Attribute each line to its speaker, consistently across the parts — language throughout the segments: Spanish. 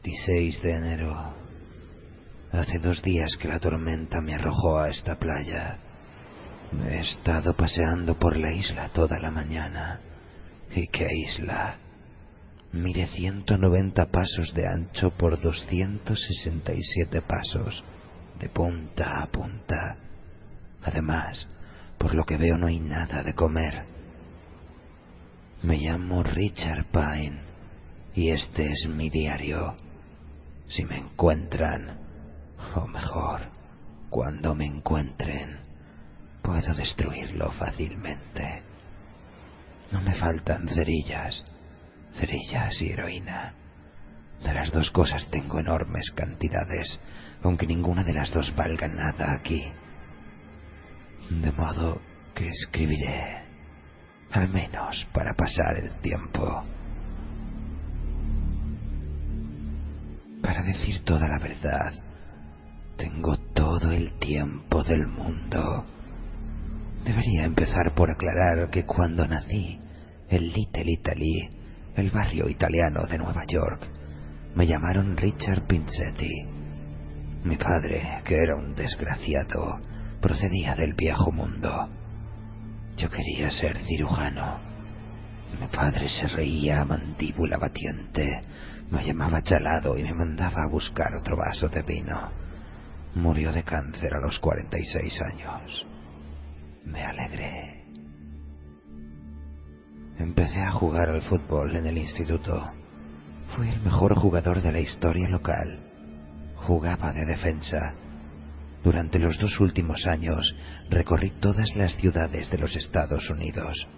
Speaker 1: 26 de enero. Hace 2 días que la tormenta me arrojó a esta playa. He estado paseando por la isla toda la mañana. ¿Y qué isla? Mide 190 pasos de ancho por 267 pasos, de punta a punta. Además, por lo que veo no hay nada de comer. Me llamo Richard Pine y este es mi diario. Si me encuentran, o mejor, cuando me encuentren, puedo destruirlo fácilmente. No me faltan cerillas y heroína. De las 2 cosas tengo enormes cantidades, aunque ninguna de las 2 valga nada aquí. De modo que escribiré, al menos para pasar el tiempo. Para decir toda la verdad, tengo todo el tiempo del mundo. Debería empezar por aclarar que cuando nací en Little Italy, el barrio italiano de Nueva York, me llamaron Richard Pinsetti. Mi padre, que era un desgraciado, procedía del viejo mundo. Yo quería ser cirujano. Mi padre se reía a mandíbula batiente, me llamaba chalado y me mandaba a buscar otro vaso de vino. Murió de cáncer a los 46 años. Me alegré. Empecé a jugar al fútbol en el instituto. Fui el mejor jugador de la historia local. Jugaba de defensa. Durante los 2 últimos años recorrí todas las ciudades de los Estados Unidos.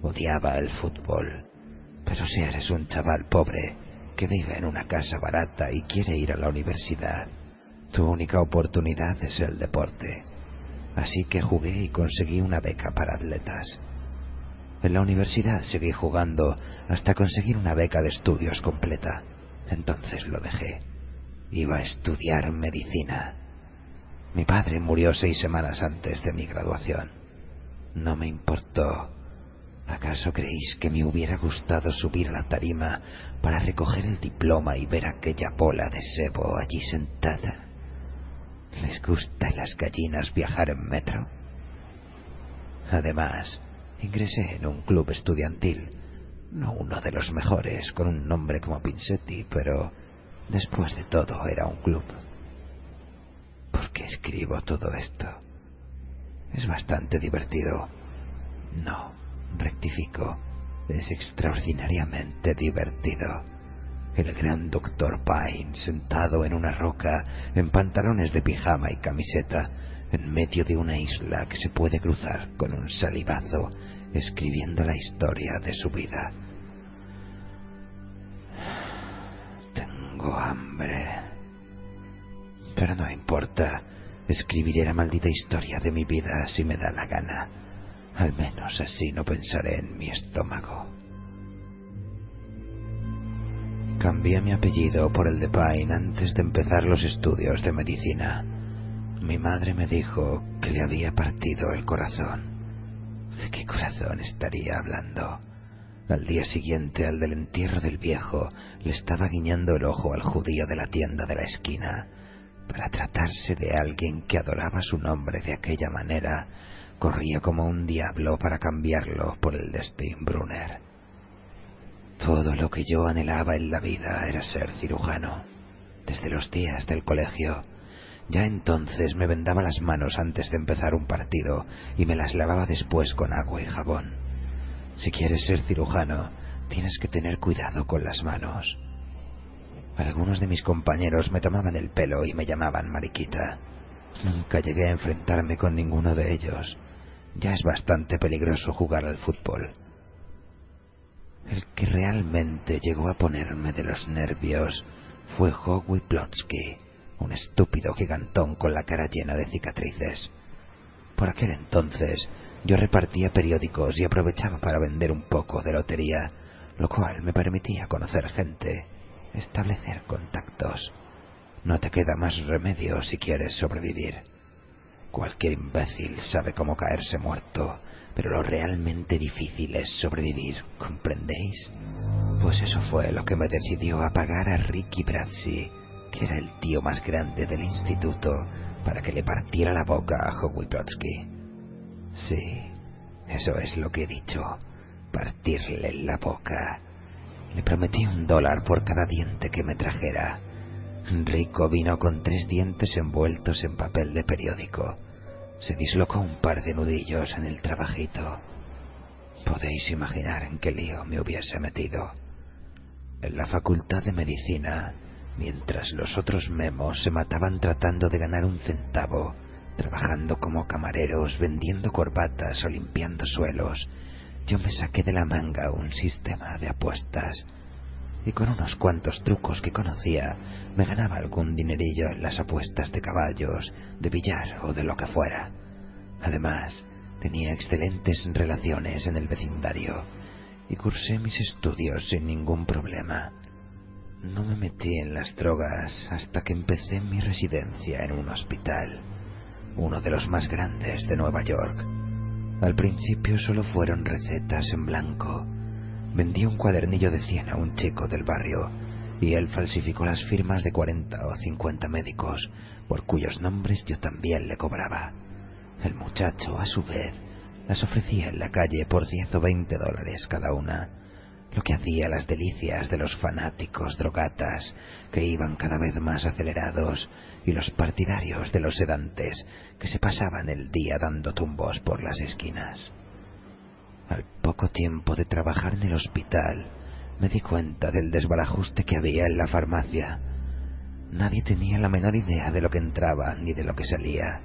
Speaker 1: Odiaba el fútbol, pero si eres un chaval pobre que vive en una casa barata y quiere ir a la universidad, tu única oportunidad es el deporte. Así que jugué y conseguí una beca para atletas. En la universidad seguí jugando hasta conseguir una beca de estudios completa. Entonces lo dejé. Iba a estudiar medicina. Mi padre murió 6 semanas antes de mi graduación. No me importó. ¿Acaso creéis que me hubiera gustado subir a la tarima para recoger el diploma y ver aquella bola de sebo allí sentada? ¿Les gusta a las gallinas viajar en metro? Además, ingresé en un club estudiantil, no uno de los mejores, con un nombre como Pinsetti, pero después de todo era un club. ¿Por qué escribo todo esto? Es bastante divertido. No, rectifico, es extraordinariamente divertido. El gran Dr. Pine, sentado en una roca, en pantalones de pijama y camiseta, en medio de una isla que se puede cruzar con un salivazo, escribiendo la historia de su vida. Tengo hambre. Pero no importa, escribiré la maldita historia de mi vida si me da la gana. Al menos así no pensaré en mi estómago. Cambié mi apellido por el de Pine antes de empezar los estudios de medicina. Mi madre me dijo que le había partido el corazón. ¿De qué corazón estaría hablando? Al día siguiente, al del entierro del viejo, le estaba guiñando el ojo al judío de la tienda de la esquina. Para tratarse de alguien que adoraba su nombre de aquella manera, corría como un diablo para cambiarlo por el de Steinbrunner. Todo lo que yo anhelaba en la vida era ser cirujano. Desde los días del colegio. Ya entonces me vendaba las manos antes de empezar un partido y me las lavaba después con agua y jabón. Si quieres ser cirujano, tienes que tener cuidado con las manos. Algunos de mis compañeros me tomaban el pelo y me llamaban mariquita. Nunca llegué a enfrentarme con ninguno de ellos. Ya es bastante peligroso jugar al fútbol. El que realmente llegó a ponerme de los nervios fue Howie Plotsky, un estúpido gigantón con la cara llena de cicatrices. Por aquel entonces yo repartía periódicos y aprovechaba para vender un poco de lotería, lo cual me permitía conocer gente, establecer contactos. No te queda más remedio si quieres sobrevivir. Cualquier imbécil sabe cómo caerse muerto, pero lo realmente difícil es sobrevivir, ¿comprendéis? Pues eso fue lo que me decidió a pagar a Ricky Brazzi, que era el tío más grande del instituto, para que le partiera la boca a Howie Brodsky. Sí, eso es lo que he dicho, partirle la boca. Le prometí $1 por cada diente que me trajera. Rico vino con 3 dientes envueltos en papel de periódico. Se dislocó un par de nudillos en el trabajito. Podéis imaginar en qué lío me hubiese metido. En la facultad de medicina, mientras los otros memos se mataban tratando de ganar un centavo, trabajando como camareros, vendiendo corbatas o limpiando suelos, yo me saqué de la manga un sistema de apuestas. Y con unos cuantos trucos que conocía, me ganaba algún dinerillo en las apuestas de caballos, de billar o de lo que fuera. Además, tenía excelentes relaciones en el vecindario y cursé mis estudios sin ningún problema. No me metí en las drogas hasta que empecé mi residencia en un hospital, uno de los más grandes de Nueva York. Al principio solo fueron recetas en blanco. Vendí un cuadernillo de 100 a un chico del barrio y él falsificó las firmas de 40 o 50 médicos, por cuyos nombres yo también le cobraba. El muchacho, a su vez, las ofrecía en la calle por 10 o 20 dólares cada una, lo que hacía las delicias de los fanáticos drogatas, que iban cada vez más acelerados, y los partidarios de los sedantes, que se pasaban el día dando tumbos por las esquinas. Al poco tiempo de trabajar en el hospital, me di cuenta del desbarajuste que había en la farmacia. Nadie tenía la menor idea de lo que entraba ni de lo que salía.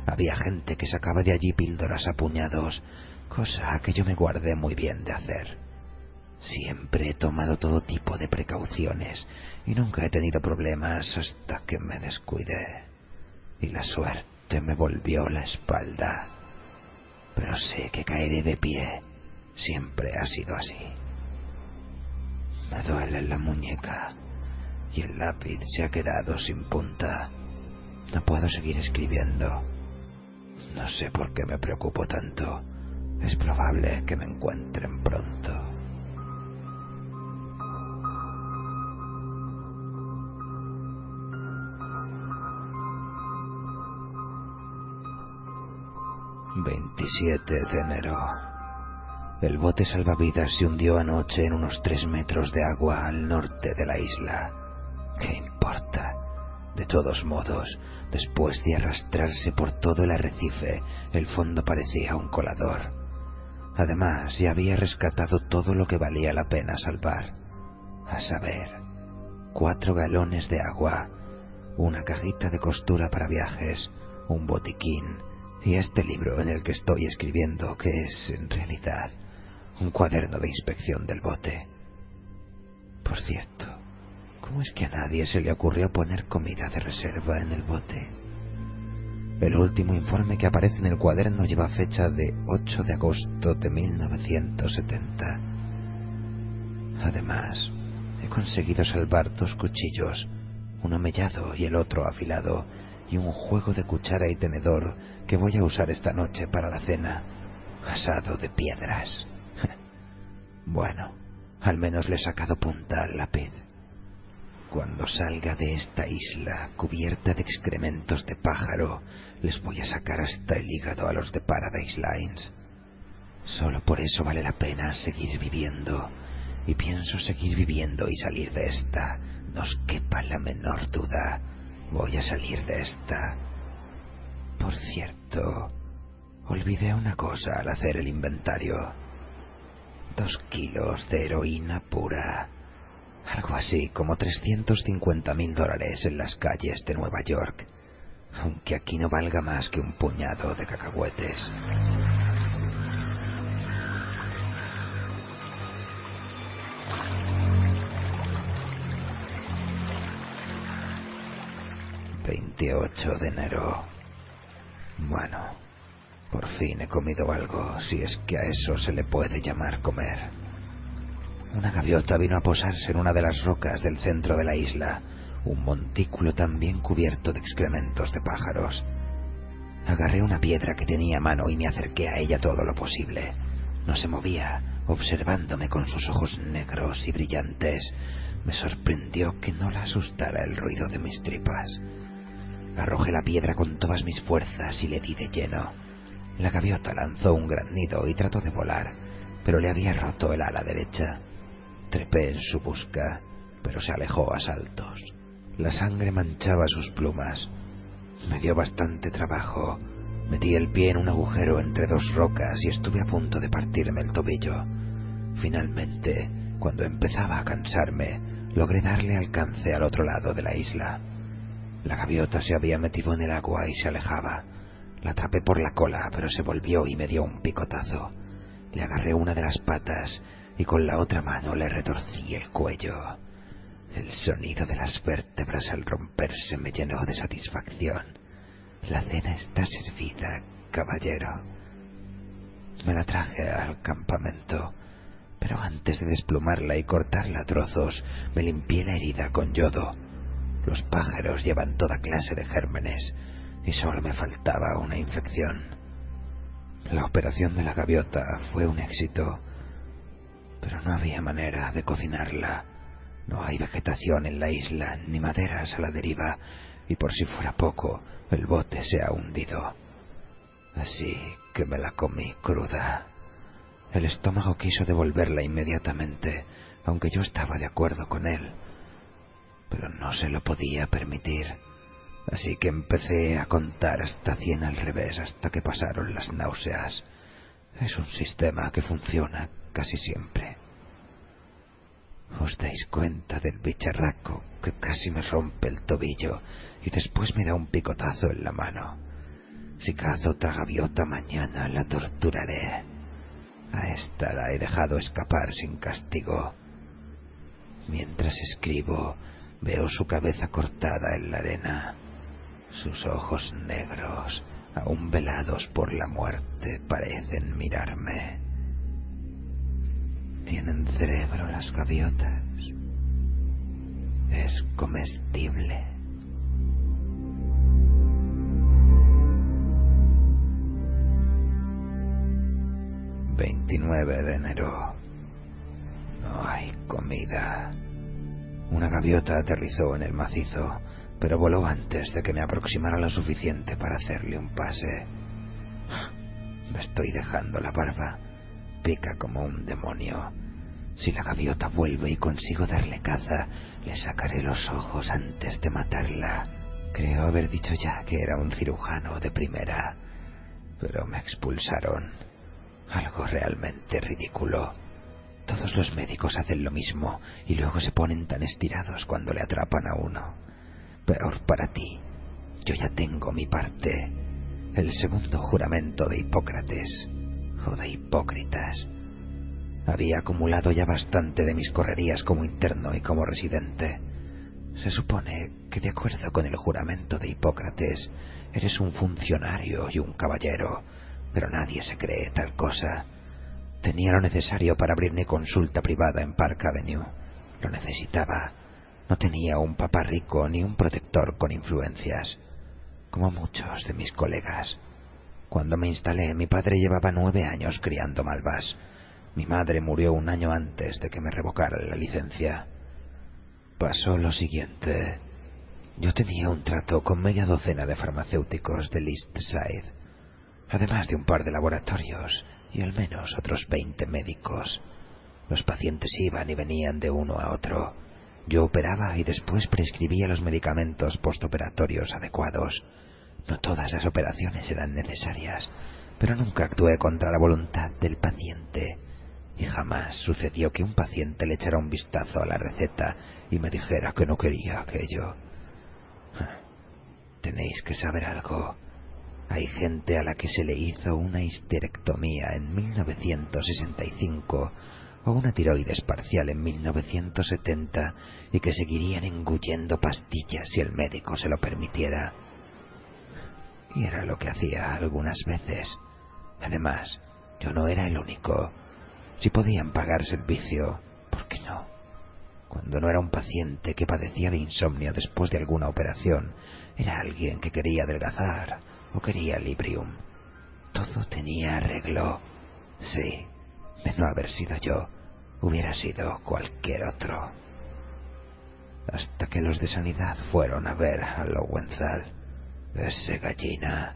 Speaker 1: Había gente que sacaba de allí píldoras a puñados, cosa que yo me guardé muy bien de hacer. Siempre he tomado todo tipo de precauciones y nunca he tenido problemas hasta que me descuidé y la suerte me volvió la espalda. Pero sé que caeré de pie. Siempre ha sido así. Me duele la muñeca y el lápiz se ha quedado sin punta. No puedo seguir escribiendo. No sé por qué me preocupo tanto. Es probable que me encuentren pronto. ...27 de enero... El bote salvavidas se hundió anoche en unos 3 metros de agua al norte de la isla. ¿Qué importa? De todos modos, después de arrastrarse por todo el arrecife, el fondo parecía un colador. Además, ya había rescatado todo lo que valía la pena salvar. A saber, 4 galones de agua, una cajita de costura para viajes, un botiquín y este libro en el que estoy escribiendo, que es, en realidad, un cuaderno de inspección del bote. Por cierto, ¿cómo es que a nadie se le ocurrió poner comida de reserva en el bote? El último informe que aparece en el cuaderno lleva fecha de 8 de agosto de 1970. Además, he conseguido salvar 2 cuchillos, uno mellado y el otro afilado, y un juego de cuchara y tenedor que voy a usar esta noche para la cena, asado de piedras. Bueno, al menos le he sacado punta al lápiz. Cuando salga de esta isla cubierta de excrementos de pájaro, les voy a sacar hasta el hígado a los de Paradise Lines. Solo por eso vale la pena seguir viviendo, y pienso seguir viviendo y salir de esta, no os quepa la menor duda. Voy a salir de esta. Por cierto, olvidé una cosa al hacer el inventario. 2 kilos de heroína pura. Algo así como $350.000 en las calles de Nueva York. Aunque aquí no valga más que un puñado de cacahuetes. ...28 de enero... Bueno, por fin he comido algo, si es que a eso se le puede llamar comer. Una gaviota vino a posarse en una de las rocas del centro de la isla, un montículo también cubierto de excrementos de pájaros. Agarré una piedra que tenía a mano y me acerqué a ella todo lo posible. No se movía, observándome con sus ojos negros y brillantes. Me sorprendió que no la asustara el ruido de mis tripas. Arrojé la piedra con todas mis fuerzas y le di de lleno. La gaviota lanzó un gran nido y trató de volar, pero le había roto el ala derecha. Trepé en su busca, pero se alejó a saltos. La sangre manchaba sus plumas. Me dio bastante trabajo. Metí el pie en un agujero entre dos rocas y estuve a punto de partirme el tobillo. Finalmente, cuando empezaba a cansarme, logré darle alcance al otro lado de la isla. La gaviota se había metido en el agua y se alejaba. La atrapé por la cola, pero se volvió y me dio un picotazo. Le agarré una de las patas y con la otra mano le retorcí el cuello. El sonido de las vértebras al romperse me llenó de satisfacción. La cena está servida, caballero. Me la traje al campamento, pero antes de desplumarla y cortarla a trozos, me limpié la herida con yodo. Los pájaros llevan toda clase de gérmenes y solo me faltaba una infección. La operación de la gaviota fue un éxito, pero no había manera de cocinarla. No hay vegetación en la isla, ni maderas a la deriva, y por si fuera poco, el bote se ha hundido. Así que me la comí cruda. El estómago quiso devolverla inmediatamente, aunque yo estaba de acuerdo con él, pero no se lo podía permitir. Así que empecé a contar hasta 100 al revés hasta que pasaron las náuseas. Es un sistema que funciona casi siempre. ¿Os dais cuenta del bicharraco que casi me rompe el tobillo y después me da un picotazo en la mano? Si cazo otra gaviota mañana la torturaré. A esta la he dejado escapar sin castigo. Mientras escribo, veo su cabeza cortada en la arena. Sus ojos negros, aún velados por la muerte, parecen mirarme. ¿Tienen cerebro las gaviotas? Es comestible. ...29 de enero... No hay comida. Una gaviota aterrizó en el macizo, pero voló antes de que me aproximara lo suficiente para hacerle un pase. Me estoy dejando la barba. Pica como un demonio. Si la gaviota vuelve y consigo darle caza, le sacaré los ojos antes de matarla. Creo haber dicho ya que era un cirujano de primera, pero me expulsaron. Algo realmente ridículo. Todos los médicos hacen lo mismo y luego se ponen tan estirados cuando le atrapan a uno. Peor para ti. Yo ya tengo mi parte. El segundo juramento de Hipócrates, o de Hipócritas. Había acumulado ya bastante de mis correrías como interno y como residente. Se supone que, de acuerdo con el juramento de Hipócrates, eres un funcionario y un caballero, pero nadie se cree tal cosa. Tenía lo necesario para abrir mi consulta privada en Park Avenue. Lo necesitaba. No tenía un papá rico ni un protector con influencias, como muchos de mis colegas. Cuando me instalé, mi padre llevaba 9 años criando malvas. Mi madre murió un año antes de que me revocaran la licencia. Pasó lo siguiente. Yo tenía un trato con media docena de farmacéuticos del East Side, además de un par de laboratorios y al menos otros 20 médicos. Los pacientes iban y venían de uno a otro. Yo operaba y después prescribía los medicamentos postoperatorios adecuados. No todas las operaciones eran necesarias, pero nunca actué contra la voluntad del paciente. Y jamás sucedió que un paciente le echara un vistazo a la receta y me dijera que no quería aquello. Tenéis que saber algo. Hay gente a la que se le hizo una histerectomía en 1965 o una tiroides parcial en 1970 y que seguirían engullendo pastillas si el médico se lo permitiera. Y era lo que hacía algunas veces. Además, yo no era el único. Si podían pagar servicio, ¿por qué no? Cuando no era un paciente que padecía de insomnio después de alguna operación, era alguien que quería adelgazar o quería Librium. Todo tenía arreglo. Sí, De no haber sido yo, hubiera sido cualquier otro. Hasta que los de sanidad fueron a ver a Lowenthal. Ese gallina.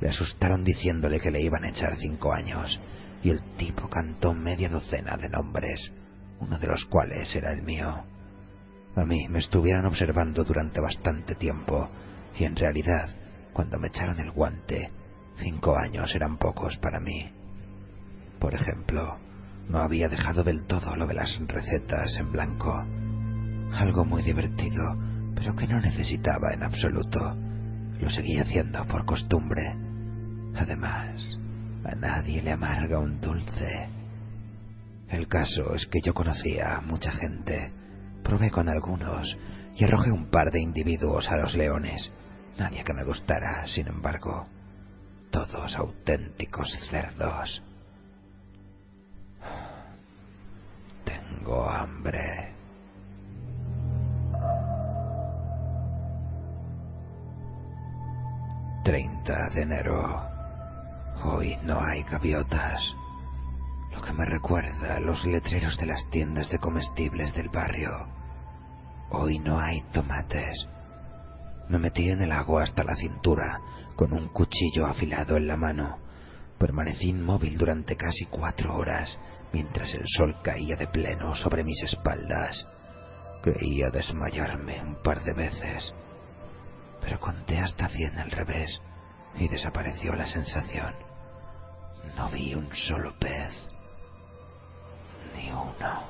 Speaker 1: Le asustaron diciéndole que le iban a echar 5 años, y el tipo cantó media docena de nombres, uno de los cuales era el mío. A mí me estuvieron observando durante bastante tiempo, y en realidad, cuando me echaron el guante, 5 años eran pocos para mí. Por ejemplo, no había dejado del todo lo de las recetas en blanco. Algo muy divertido, pero que no necesitaba en absoluto. Lo seguía haciendo por costumbre. Además, a nadie le amarga un dulce. El caso es que yo conocía a mucha gente, probé con algunos y arrojé un par de individuos a los leones. Nadie que me gustara, sin embargo. Todos auténticos cerdos. Tengo hambre. 30 de enero. Hoy no hay gaviotas, lo que me recuerda a los letreros de las tiendas de comestibles del barrio. Hoy no hay tomates. Me metí en el agua hasta la cintura, con un cuchillo afilado en la mano. Permanecí inmóvil durante casi 4 horas, mientras el sol caía de pleno sobre mis espaldas. Creía desmayarme un par de veces, pero conté hasta 100 al revés, y desapareció la sensación. No vi un solo pez. Ni uno.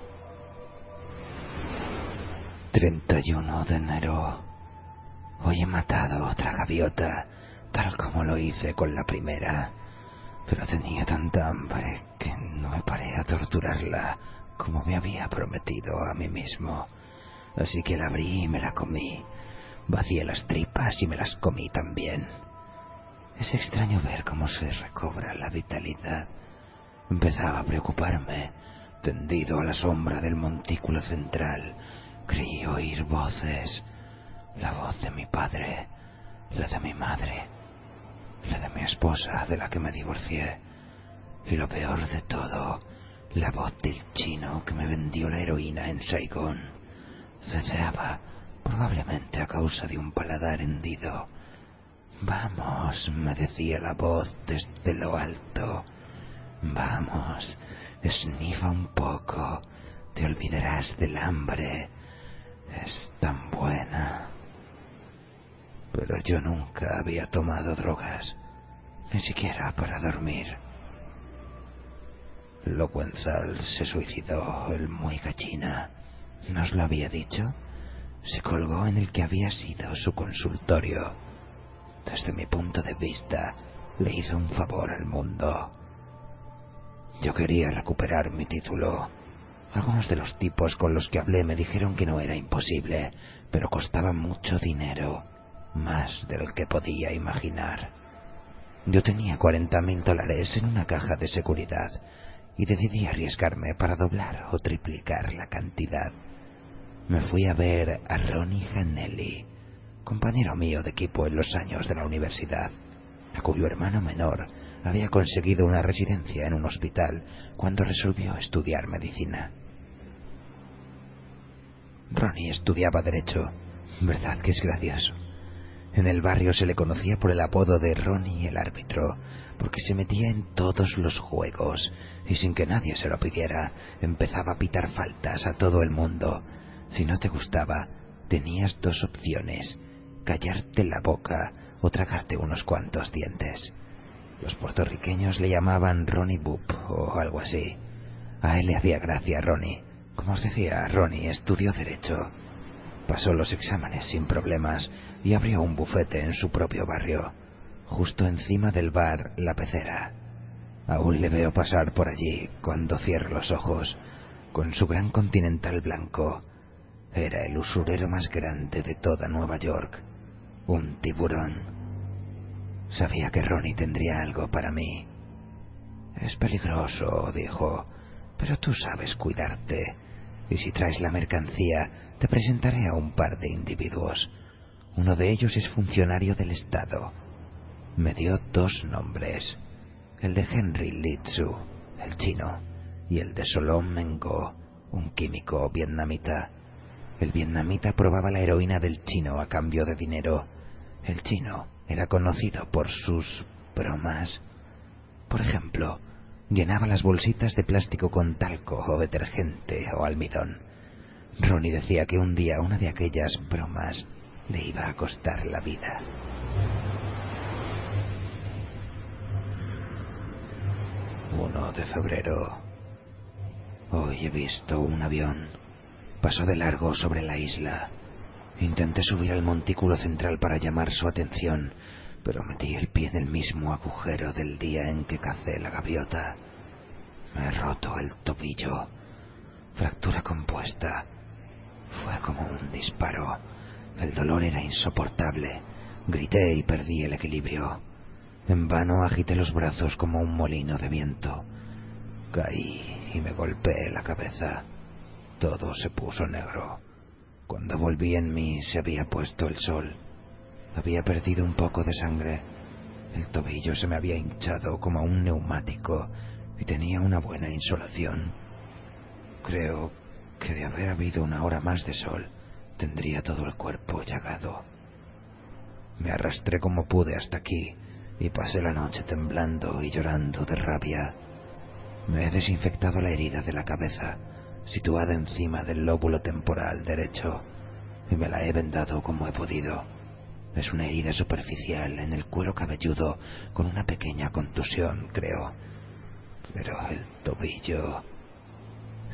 Speaker 1: 31 de enero. Hoy he matado otra gaviota, tal como lo hice con la primera, pero tenía tanta hambre que no me paré a torturarla como me había prometido a mí mismo. Así que la abrí y me la comí. Vacié las tripas y me las comí también. Es extraño ver cómo se recobra la vitalidad. Empezaba a preocuparme. Tendido a la sombra del montículo central, creí oír voces. La voz de mi padre, la de mi madre, la de mi esposa, de la que me divorcié. Y lo peor de todo, la voz del chino que me vendió la heroína en Saigón. Ceceaba, probablemente a causa de un paladar hendido. «Vamos», me decía la voz desde lo alto. «Vamos, esnifa un poco, te olvidarás del hambre. Es tan buena». Pero yo nunca había tomado drogas, ni siquiera para dormir. Lowenthal se suicidó, el muy gallina. ¿No os lo había dicho? Se colgó en el que había sido su consultorio. Desde mi punto de vista, le hizo un favor al mundo. Yo quería recuperar mi título. Algunos de los tipos con los que hablé me dijeron que no era imposible, pero costaba mucho dinero, más del que podía imaginar. Yo tenía $40,000 en una caja de seguridad y decidí arriesgarme para doblar o triplicar la cantidad. Me fui a ver a Ronnie Hanelli, compañero mío de equipo en los años de la universidad, a cuyo hermano menor había conseguido una residencia en un hospital cuando resolvió estudiar medicina. Ronnie estudiaba Derecho. ¿Verdad que es gracioso? En el barrio se le conocía por el apodo de Ronnie el árbitro, porque se metía en todos los juegos y sin que nadie se lo pidiera, empezaba a pitar faltas a todo el mundo. Si no te gustaba, tenías 2 opciones: callarte la boca o tragarte unos cuantos dientes. Los puertorriqueños le llamaban Ronnie Boop o algo así. A él le hacía gracia Ronnie. Como os decía, Ronnie estudió Derecho. Pasó los exámenes sin problemas y abrió un bufete en su propio barrio, justo encima del bar La Pecera. Aún le veo pasar por allí cuando cierro los ojos, con su gran continental blanco. Era el usurero más grande de toda Nueva York, un tiburón. Sabía que Ronnie tendría algo para mí. «Es peligroso», dijo, «pero tú sabes cuidarte, y si traes la mercancía te presentaré a un par de individuos. Uno de ellos es funcionario del Estado». Me dio 2 nombres, el de Henry Litsu, el chino, y el de Solom Mengó, un químico vietnamita. El vietnamita probaba la heroína del chino a cambio de dinero. El chino era conocido por sus bromas. Por ejemplo, llenaba las bolsitas de plástico con talco o detergente o almidón. Ronnie decía que un día una de aquellas bromas le iba a costar la vida. «1 de febrero. Hoy he visto un avión. Pasó de largo sobre la isla. Intenté subir al montículo central para llamar su atención, pero metí el pie en el mismo agujero del día en que cacé la gaviota. Me he roto el tobillo. Fractura compuesta. Fue como un disparo. El dolor era insoportable. Grité y perdí el equilibrio. En vano agité los brazos como un molino de viento. Caí y me golpeé la cabeza. Todo se puso negro. Cuando volví en mí se había puesto el sol. Había perdido un poco de sangre. El tobillo se me había hinchado como un neumático y tenía una buena insolación. Creo que de haber habido una hora más de sol, tendría todo el cuerpo llagado. Me arrastré como pude hasta aquí y pasé la noche temblando y llorando de rabia. Me he desinfectado la herida de la cabeza, situada encima del lóbulo temporal derecho, y me la he vendado como he podido. Es una herida superficial en el cuero cabelludo con una pequeña contusión, creo. Pero el tobillo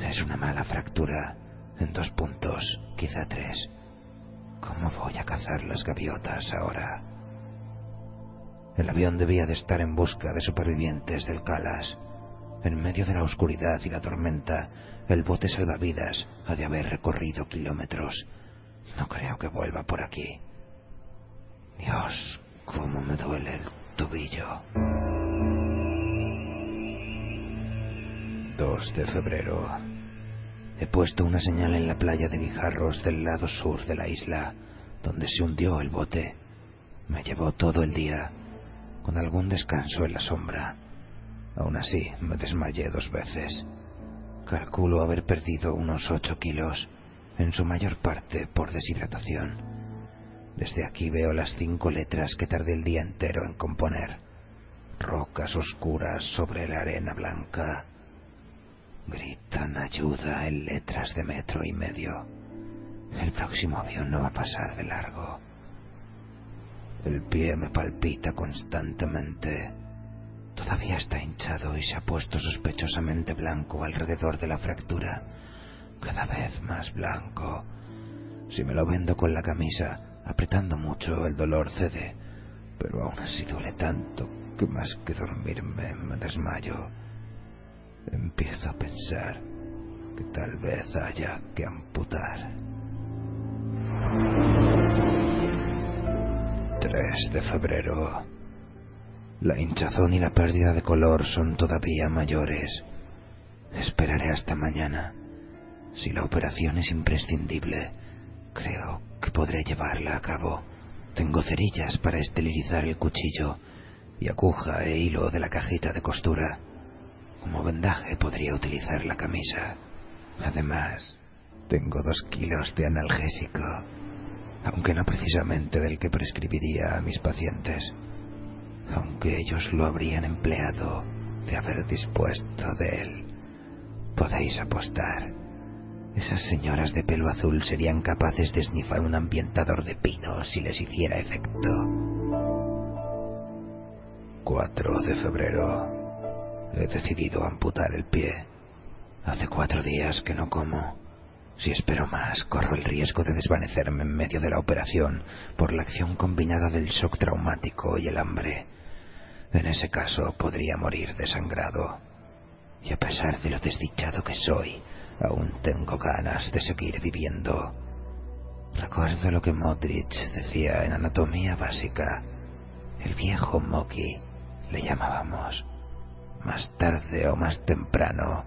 Speaker 1: es una mala fractura en 2 puntos, quizá 3. ¿Cómo voy a cazar las gaviotas ahora? El avión debía de estar en busca de supervivientes del Calas. En medio de la oscuridad y la tormenta, el bote salvavidas ha de haber recorrido kilómetros. No creo que vuelva por aquí. Dios, cómo me duele el tobillo. 2 de febrero. He puesto una señal en la playa de Guijarros del lado sur de la isla, donde se hundió el bote. Me llevó todo el día, con algún descanso en la sombra. Aún así, me desmayé 2 veces. Calculo haber perdido unos 8 kilos, en su mayor parte por deshidratación. Desde aquí veo las 5 letras que tardé el día entero en componer. Rocas oscuras sobre la arena blanca. Gritan ayuda en letras de 1,5 metros. El próximo avión no va a pasar de largo. El pie me palpita constantemente. Todavía está hinchado y se ha puesto sospechosamente blanco alrededor de la fractura. Cada vez más blanco. Si me lo vendo con la camisa, apretando mucho, el dolor cede, pero aún así duele tanto que más que dormirme me desmayo. Empiezo a pensar que tal vez haya que amputar. 3 de febrero. La hinchazón y la pérdida de color son todavía mayores. Esperaré hasta mañana. Si la operación es imprescindible, creo que podré llevarla a cabo. Tengo cerillas para esterilizar el cuchillo y aguja e hilo de la cajita de costura. Como vendaje podría utilizar la camisa. Además, tengo 2 kilos de analgésico, aunque no precisamente del que prescribiría a mis pacientes, aunque ellos lo habrían empleado de haber dispuesto de él. Podéis apostar. Esas señoras de pelo azul serían capaces de esnifar un ambientador de pino si les hiciera efecto. 4 de febrero. He decidido amputar el pie. Hace 4 días que no como. Si espero más, corro el riesgo de desvanecerme en medio de la operación por la acción combinada del shock traumático y el hambre. En ese caso podría morir desangrado. Y a pesar de lo desdichado que soy, aún tengo ganas de seguir viviendo. Recuerdo lo que Modrich decía en Anatomía Básica. El viejo Moki, le llamábamos. Más tarde o más temprano,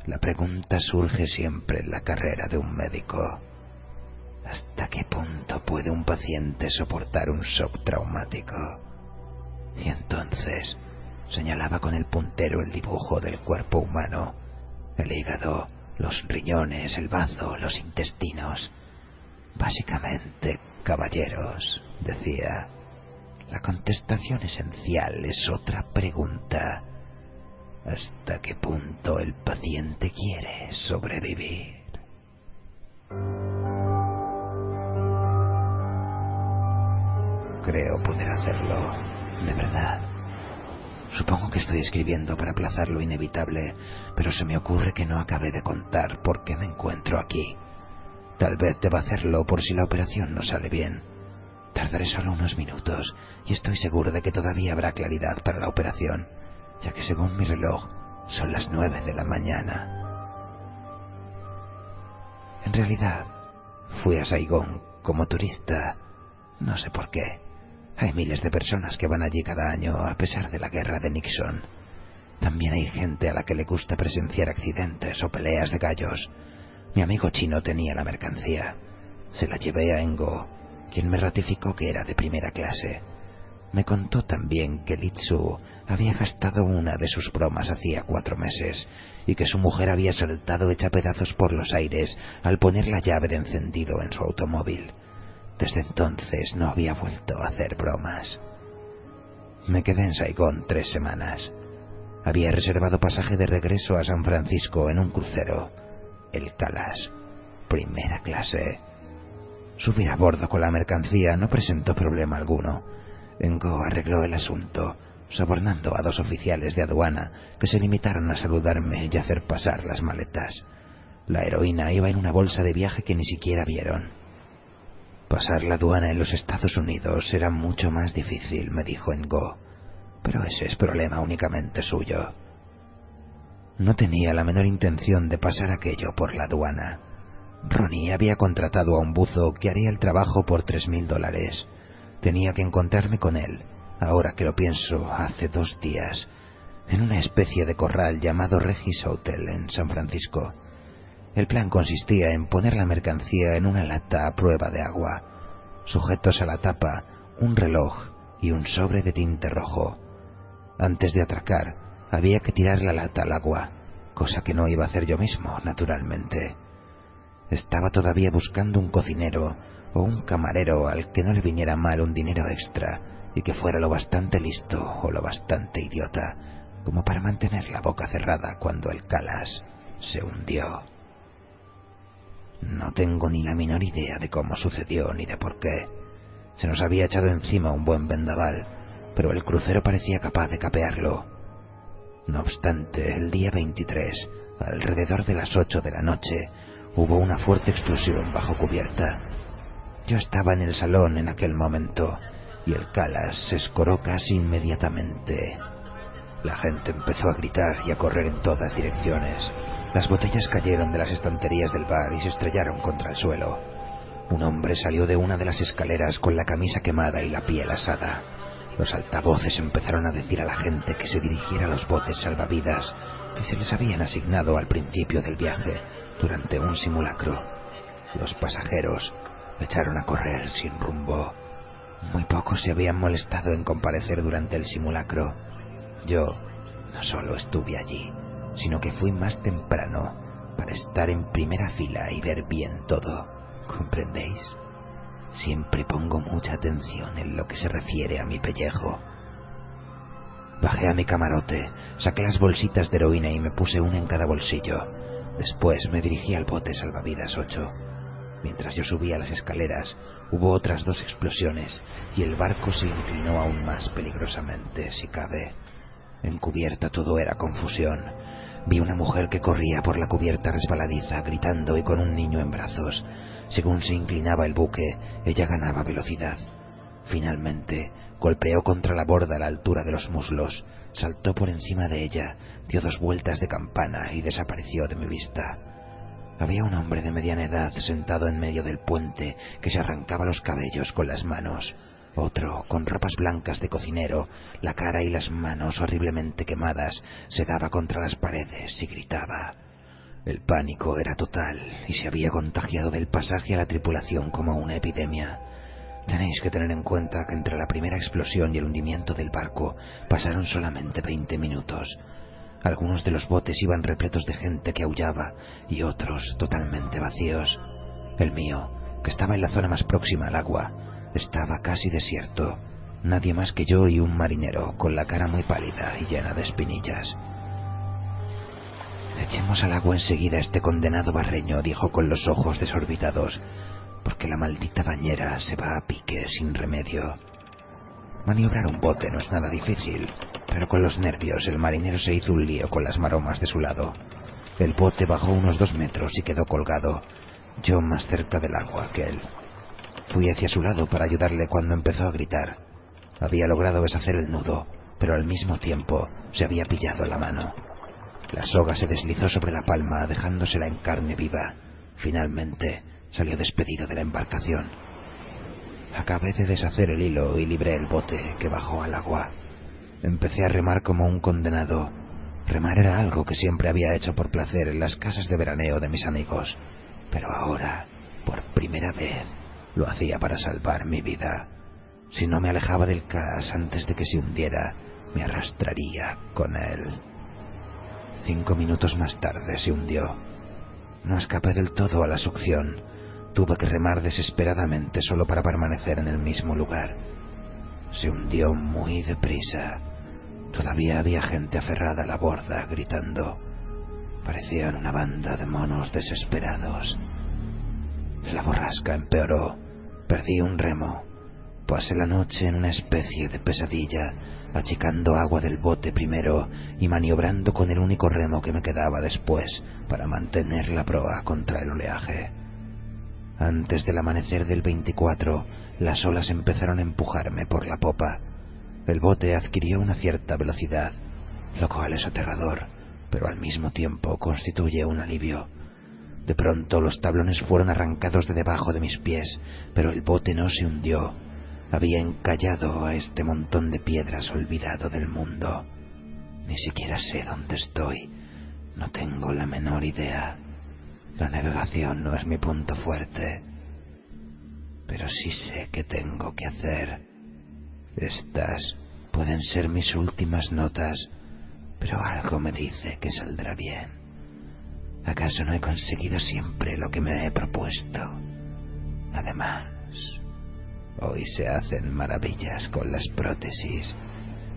Speaker 1: la pregunta surge siempre en la carrera de un médico. ¿Hasta qué punto puede un paciente soportar un shock traumático? Y entonces señalaba con el puntero el dibujo del cuerpo humano El hígado, los riñones, el bazo, los intestinos. Básicamente, caballeros, decía, la contestación esencial es otra pregunta. ¿Hasta qué punto el paciente quiere sobrevivir? Creo poder hacerlo, de verdad. Supongo que estoy escribiendo para aplazar lo inevitable, pero se me ocurre que no acabé de contar por qué me encuentro aquí. Tal vez deba hacerlo por si la operación no sale bien. Tardaré solo unos minutos y estoy seguro de que todavía habrá claridad para la operación, ya que según mi reloj son las 9 de la mañana. En realidad, fui a Saigón como turista, no sé por qué. Hay miles de personas que van allí cada año a pesar de la guerra de Nixon. También hay gente a la que le gusta presenciar accidentes o peleas de gallos. Mi amigo chino tenía la mercancía. Se la llevé a Engo, quien me ratificó que era de primera clase. Me contó también que Litsu había gastado una de sus bromas hacía 4 meses y que su mujer había saltado hecha pedazos por los aires al poner la llave de encendido en su automóvil. Desde entonces no había vuelto a hacer bromas. Me quedé en Saigón 3 semanas. Había reservado pasaje de regreso a San Francisco en un crucero, el Calas, primera clase. Subir a bordo con la mercancía no presentó problema alguno. Engo arregló el asunto, sobornando a 2 oficiales de aduana que se limitaron a saludarme y hacer pasar las maletas. La heroína iba en una bolsa de viaje que ni siquiera vieron. Pasar la aduana en los Estados Unidos era mucho más difícil, me dijo Engo, pero ese es problema únicamente suyo. No tenía la menor intención de pasar aquello por la aduana. Ronnie había contratado a un buzo que haría el trabajo por $3,000. Tenía que encontrarme con él, ahora que lo pienso, hace 2 días, en una especie de corral llamado Regis Hotel en San Francisco. El plan consistía en poner la mercancía en una lata a prueba de agua, sujetos a la tapa un reloj y un sobre de tinte rojo. Antes de atracar, había que tirar la lata al agua, cosa que no iba a hacer yo mismo, naturalmente. Estaba todavía buscando un cocinero o un camarero al que no le viniera mal un dinero extra y que fuera lo bastante listo o lo bastante idiota como para mantener la boca cerrada cuando el Calas se hundió. No tengo ni la menor idea de cómo sucedió ni de por qué. Se nos había echado encima un buen vendaval, pero el crucero parecía capaz de capearlo. No obstante, el día 23, alrededor de las 8 de la noche, hubo una fuerte explosión bajo cubierta. Yo estaba en el salón en aquel momento, y el Calas se escoró casi inmediatamente. La gente empezó a gritar y a correr en todas direcciones. Las botellas cayeron de las estanterías del bar y se estrellaron contra el suelo. Un hombre salió de una de las escaleras con la camisa quemada y la piel asada. Los altavoces empezaron a decir a la gente que se dirigiera a los botes salvavidas que se les habían asignado al principio del viaje durante un simulacro. Los pasajeros echaron a correr sin rumbo. Muy pocos se habían molestado en comparecer durante el simulacro. Yo no solo estuve allí, sino que fui más temprano para estar en primera fila y ver bien todo. ¿Comprendéis? Siempre pongo mucha atención en lo que se refiere a mi pellejo. Bajé a mi camarote, saqué las bolsitas de heroína y me puse una en cada bolsillo. Después me dirigí al bote salvavidas 8. Mientras yo subía las escaleras, hubo otras 2 explosiones y el barco se inclinó aún más peligrosamente, si cabe. En cubierta todo era confusión. Vi una mujer que corría por la cubierta resbaladiza, gritando y con un niño en brazos. Según se inclinaba el buque, ella ganaba velocidad. Finalmente, golpeó contra la borda a la altura de los muslos, saltó por encima de ella, dio 2 vueltas de campana y desapareció de mi vista. Había un hombre de mediana edad sentado en medio del puente que se arrancaba los cabellos con las manos. Otro, con ropas blancas de cocinero, la cara y las manos horriblemente quemadas, se daba contra las paredes y gritaba. El pánico era total y se había contagiado del pasaje a la tripulación como una epidemia. Tenéis que tener en cuenta que entre la primera explosión y el hundimiento del barco pasaron solamente 20 minutos. Algunos de los botes iban repletos de gente que aullaba y otros totalmente vacíos. El mío, que estaba en la zona más próxima al agua, estaba casi desierto. Nadie más que yo y un marinero, con la cara muy pálida y llena de espinillas. «Echemos al agua enseguida a este condenado barreño», dijo con los ojos desorbitados, «porque la maldita bañera se va a pique sin remedio». Maniobrar un bote no es nada difícil, pero con los nervios el marinero se hizo un lío con las maromas de su lado. El bote bajó unos 2 metros y quedó colgado, yo más cerca del agua que él. Fui hacia su lado para ayudarle cuando empezó a gritar. Había logrado deshacer el nudo, pero al mismo tiempo se había pillado la mano. La soga se deslizó sobre la palma, dejándosela en carne viva. Finalmente salió despedido de la embarcación. Acabé de deshacer el hilo y libré el bote, que bajó al agua. Empecé a remar como un condenado. Remar era algo que siempre había hecho por placer en las casas de veraneo de mis amigos, pero ahora, por primera vez, lo hacía para salvar mi vida. Si no me alejaba del caos antes de que se hundiera, me arrastraría con él. 5 minutos más tarde se hundió. No escapé del todo a la succión. Tuve que remar desesperadamente solo para permanecer en el mismo lugar. Se hundió muy deprisa. Todavía había gente aferrada a la borda, gritando. Parecían una banda de monos desesperados. La borrasca empeoró. Perdí un remo. Pasé la noche en una especie de pesadilla, achicando agua del bote primero y maniobrando con el único remo que me quedaba después para mantener la proa contra el oleaje. Antes del amanecer del 24, las olas empezaron a empujarme por la popa. El bote adquirió una cierta velocidad, lo cual es aterrador, pero al mismo tiempo constituye un alivio. De pronto los tablones fueron arrancados de debajo de mis pies, pero el bote no se hundió. Había encallado a este montón de piedras olvidado del mundo. Ni siquiera sé dónde estoy. No tengo la menor idea. La navegación no es mi punto fuerte. Pero sí sé qué tengo que hacer. Estas pueden ser mis últimas notas, pero algo me dice que saldrá bien. ¿Acaso no he conseguido siempre lo que me he propuesto? Además, hoy se hacen maravillas con las prótesis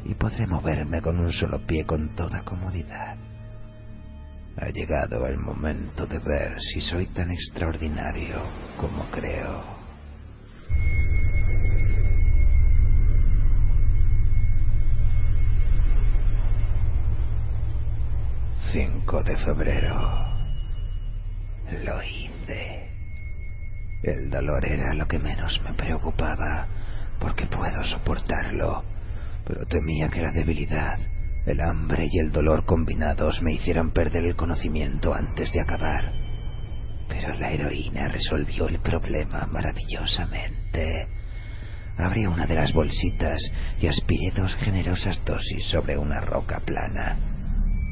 Speaker 1: y podré moverme con un solo pie con toda comodidad. Ha llegado el momento de ver si soy tan extraordinario como creo. 5 de febrero. Lo hice. El dolor era lo que menos me preocupaba, porque puedo soportarlo, pero temía que la debilidad, el hambre y el dolor combinados me hicieran perder el conocimiento antes de acabar. Pero la heroína resolvió el problema maravillosamente. Abrí una de las bolsitas y aspiré 2 generosas dosis sobre una roca plana.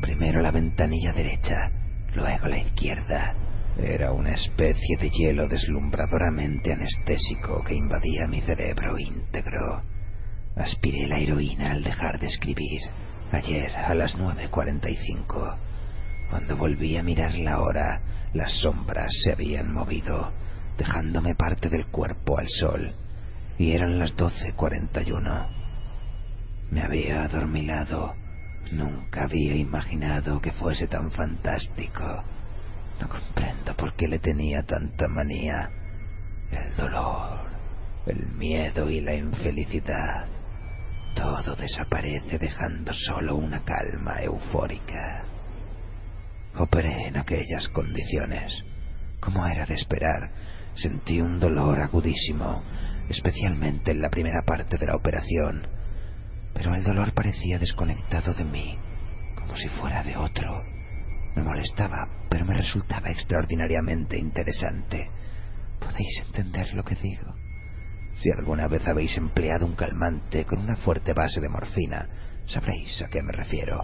Speaker 1: Primero la ventanilla derecha, luego la izquierda. Era una especie de hielo deslumbradoramente anestésico que invadía mi cerebro íntegro. Aspiré la heroína al dejar de escribir, ayer a las 9:45. Cuando volví a mirar la hora, las sombras se habían movido, dejándome parte del cuerpo al sol, y eran las 12:41. Me había adormilado. Nunca había imaginado que fuese tan fantástico. No comprendo por qué le tenía tanta manía. El dolor, el miedo y la infelicidad. Todo desaparece dejando solo una calma eufórica. Operé en aquellas condiciones. Como era de esperar, sentí un dolor agudísimo, especialmente en la primera parte de la operación. Pero el dolor parecía desconectado de mí, como si fuera de otro. Me molestaba, pero me resultaba extraordinariamente interesante. ¿Podéis entender lo que digo? Si alguna vez habéis empleado un calmante con una fuerte base de morfina, sabréis a qué me refiero.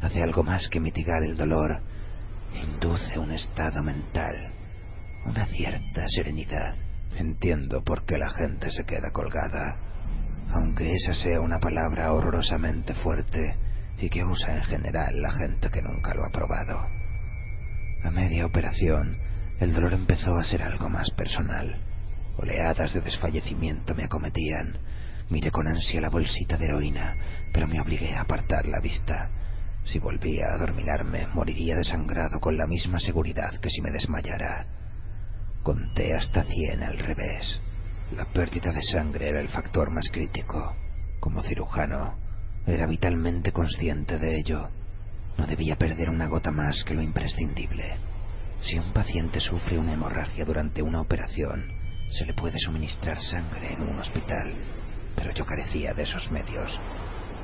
Speaker 1: Hace algo más que mitigar el dolor. Induce un estado mental, una cierta serenidad. Entiendo por qué la gente se queda colgada. Aunque esa sea una palabra horrorosamente fuerte, y que usa en general la gente que nunca lo ha probado. A media operación, el dolor empezó a ser algo más personal. Oleadas de desfallecimiento me acometían. Miré con ansia la bolsita de heroína, pero me obligué a apartar la vista. Si volvía a adormilarme, moriría desangrado con la misma seguridad que si me desmayara. Conté hasta 100 al revés. La pérdida de sangre era el factor más crítico. Como cirujano, era vitalmente consciente de ello. No debía perder una gota más que lo imprescindible. Si un paciente sufre una hemorragia durante una operación, se le puede suministrar sangre en un hospital, pero yo carecía de esos medios.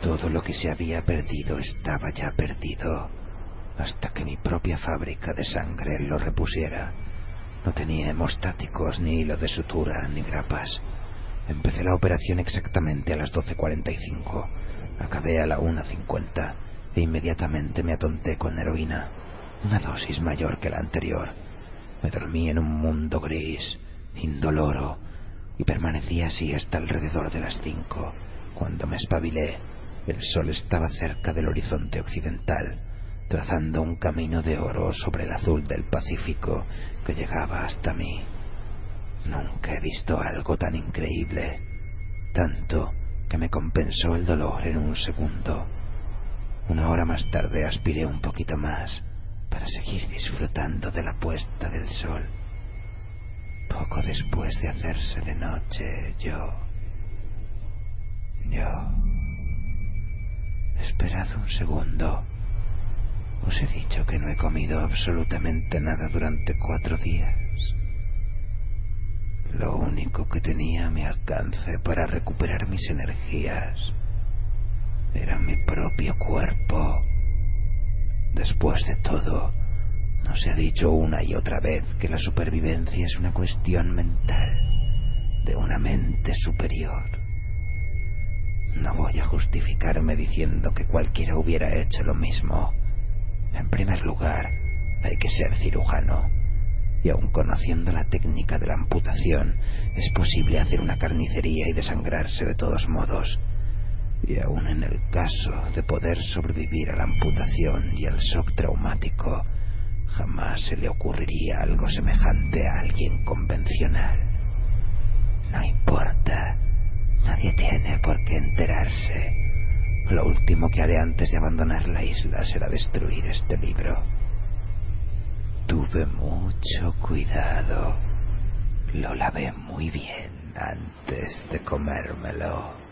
Speaker 1: Todo lo que se había perdido estaba ya perdido, hasta que mi propia fábrica de sangre lo repusiera. No tenía hemostáticos, ni hilo de sutura, ni grapas. Empecé la operación exactamente a las 12:45. Acabé a la 1:50 e inmediatamente me atonté con heroína, una dosis mayor que la anterior. Me dormí en un mundo gris, indoloro, y permanecí así hasta alrededor de las 5. Cuando me espabilé, el sol estaba cerca del horizonte occidental, trazando un camino de oro sobre el azul del Pacífico que llegaba hasta mí. Nunca he visto algo tan increíble, tanto que me compensó el dolor en un segundo. Una hora más tarde aspiré un poquito más para seguir disfrutando de la puesta del sol. Poco después de hacerse de noche, yo... Esperad un segundo. Os he dicho que no he comido absolutamente nada durante 4 días. Lo único que tenía a mi alcance para recuperar mis energías era mi propio cuerpo. Después de todo, ¿no se ha dicho una y otra vez que la supervivencia es una cuestión mental, de una mente superior? No voy a justificarme diciendo que cualquiera hubiera hecho lo mismo. En primer lugar, hay que ser cirujano, y aun conociendo la técnica de la amputación, es posible hacer una carnicería y desangrarse de todos modos. Y aun en el caso de poder sobrevivir a la amputación y al shock traumático, jamás se le ocurriría algo semejante a alguien convencional. No importa, nadie tiene por qué enterarse. Lo último que haré antes de abandonar la isla será destruir este libro. Tuve mucho cuidado. Lo lavé muy bien antes de comérmelo.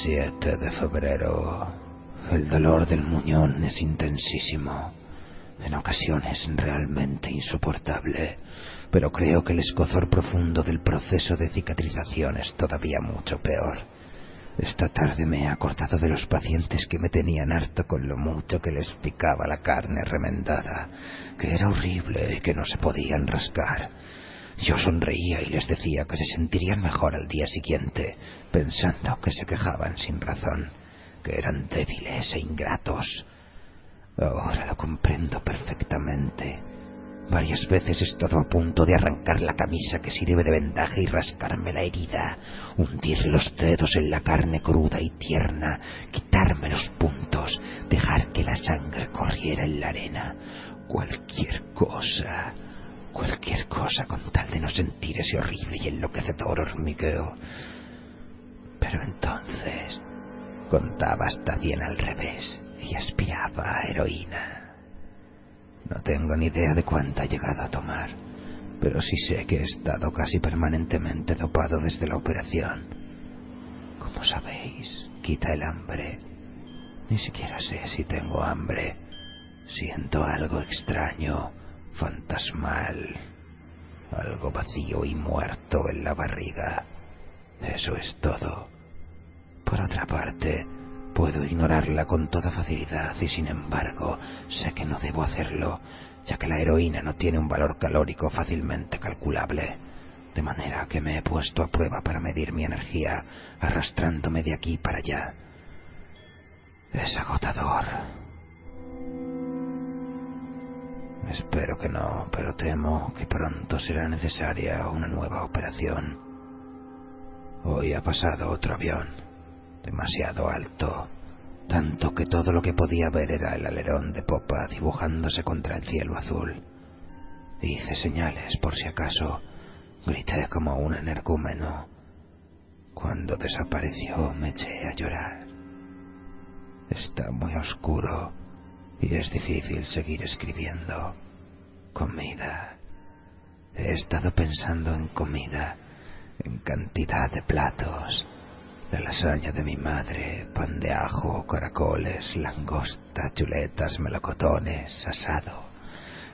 Speaker 1: 7 de febrero. El dolor del muñón es intensísimo. En ocasiones realmente insoportable, pero creo que el escozor profundo del proceso de cicatrización es todavía mucho peor. Esta tarde me he acordado de los pacientes que me tenían harto con lo mucho que les picaba la carne remendada, que era horrible y que no se podían rascar. Yo sonreía y les decía que se sentirían mejor al día siguiente, pensando que se quejaban sin razón, que eran débiles e ingratos. Ahora lo comprendo perfectamente. Varias veces he estado a punto de arrancar la camisa que sirve de vendaje y rascarme la herida, hundir los dedos en la carne cruda y tierna, quitarme los puntos, dejar que la sangre corriera en la arena. Cualquier cosa con tal de no sentir ese horrible y enloquecedor hormigueo. Pero entonces contaba hasta 100 al revés y aspiraba a heroína. No tengo ni idea de cuánta he llegado a tomar, pero sí sé que he estado casi permanentemente dopado desde la operación. Como sabéis, quita el hambre. Ni siquiera sé si tengo hambre. Siento algo extraño, fantasmal, algo vacío y muerto en la barriga. Eso es todo. Por otra parte, puedo ignorarla con toda facilidad y sin embargo sé que no debo hacerlo, ya que la heroína no tiene un valor calórico fácilmente calculable, de manera que me he puesto a prueba para medir mi energía, arrastrándome de aquí para allá. Es agotador. Espero que no, pero temo que pronto será necesaria una nueva operación. Hoy ha pasado otro avión, demasiado alto, tanto que todo lo que podía ver era el alerón de popa dibujándose contra el cielo azul. Hice señales por si acaso, grité como un energúmeno. Cuando desapareció me eché a llorar. Está muy oscuro y es difícil seguir escribiendo. Comida. He estado pensando en comida, en cantidad de platos. La lasaña de mi madre, pan de ajo, caracoles, langosta, chuletas, melocotones, asado.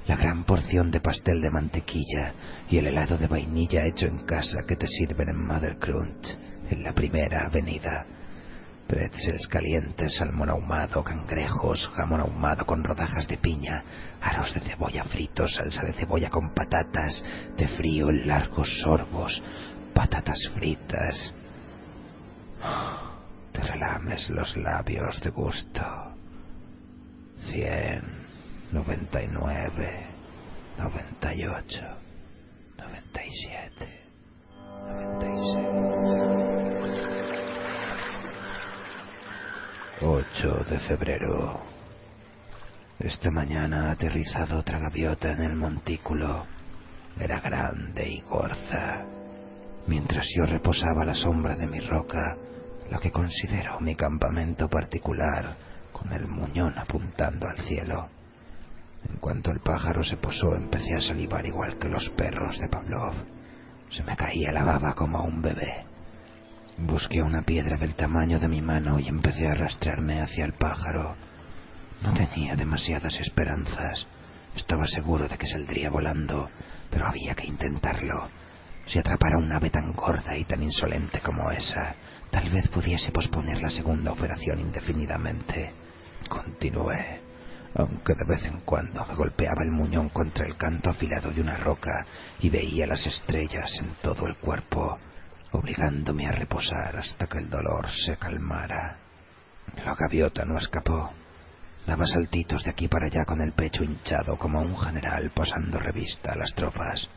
Speaker 1: La gran porción de pastel de mantequilla y el helado de vainilla hecho en casa que te sirven en Mother Crunch, en la Primera Avenida. Pretzels calientes, salmón ahumado, cangrejos, jamón ahumado con rodajas de piña, aros de cebolla fritos, salsa de cebolla con patatas, de frío en largos sorbos, patatas fritas. Te relames los labios de gusto. 100, 99, 98, 97, 96. 8 de febrero. Esta mañana ha aterrizado otra gaviota en el montículo. Era grande y gorda. Mientras yo reposaba a la sombra de mi roca, la que considero mi campamento particular, con el muñón apuntando al cielo. En cuanto el pájaro se posó, empecé a salivar igual que los perros de Pavlov. Se me caía la baba como a un bebé. Busqué una piedra del tamaño de mi mano y empecé a arrastrarme hacia el pájaro. No tenía demasiadas esperanzas. Estaba seguro de que saldría volando, pero había que intentarlo. Si atrapara un ave tan gorda y tan insolente como esa, tal vez pudiese posponer la segunda operación indefinidamente. Continué, aunque de vez en cuando me golpeaba el muñón contra el canto afilado de una roca y veía las estrellas en todo el cuerpo, obligándome a reposar hasta que el dolor se calmara. La gaviota no escapó. Daba saltitos de aquí para allá con el pecho hinchado como un general pasando revista a las tropas.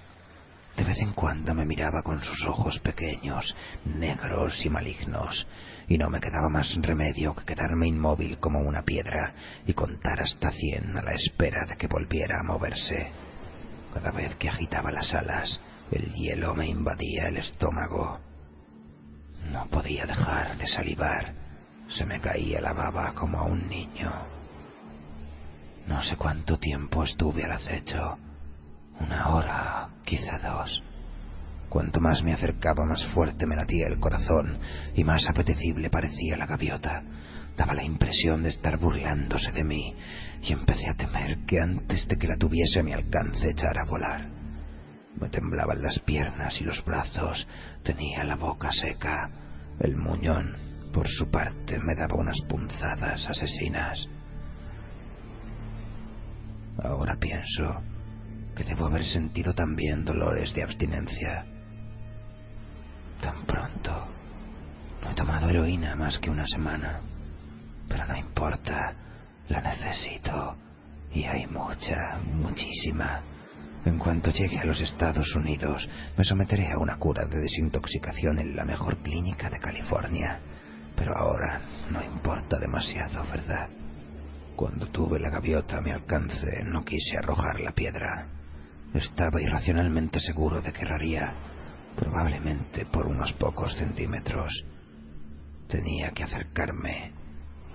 Speaker 1: De vez en cuando me miraba con sus ojos pequeños, negros y malignos, y no me quedaba más remedio que quedarme inmóvil como una piedra y contar hasta 100 a la espera de que volviera a moverse. Cada vez que agitaba las alas, el hielo me invadía el estómago. No podía dejar de salivar. Se me caía la baba como a un niño. No sé cuánto tiempo estuve al acecho. 1 hora, quizá 2. Cuanto más me acercaba, más fuerte me latía el corazón y más apetecible parecía la gaviota. Daba la impresión de estar burlándose de mí y empecé a temer que antes de que la tuviese a mi alcance echara a volar. Me temblaban las piernas y los brazos, tenía la boca seca. El muñón, por su parte, me daba unas punzadas asesinas. Ahora pienso que debo haber sentido también dolores de abstinencia. Tan pronto. No he tomado heroína más que 1 semana. Pero no importa, la necesito. Y hay mucha, muchísima. En cuanto llegue a los Estados Unidos, me someteré a una cura de desintoxicación en la mejor clínica de California. Pero ahora no importa demasiado, ¿verdad? Cuando tuve la gaviota a mi alcance, no quise arrojar la piedra. Estaba irracionalmente seguro de que erraría, probablemente por unos pocos centímetros. Tenía que acercarme,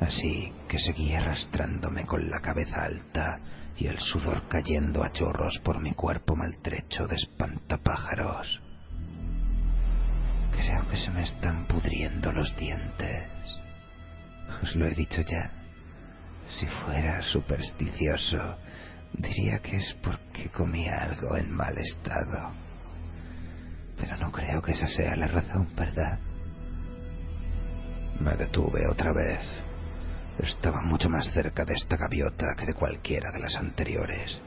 Speaker 1: así que seguí arrastrándome con la cabeza alta y el sudor cayendo a chorros por mi cuerpo maltrecho de espantapájaros. Creo que se me están pudriendo los dientes. Os lo he dicho ya. Si fuera supersticioso, diría que es porque comí algo en mal estado. Pero no creo que esa sea la razón, ¿verdad? Me detuve otra vez. Estaba mucho más cerca de esta gaviota que de cualquiera de las anteriores.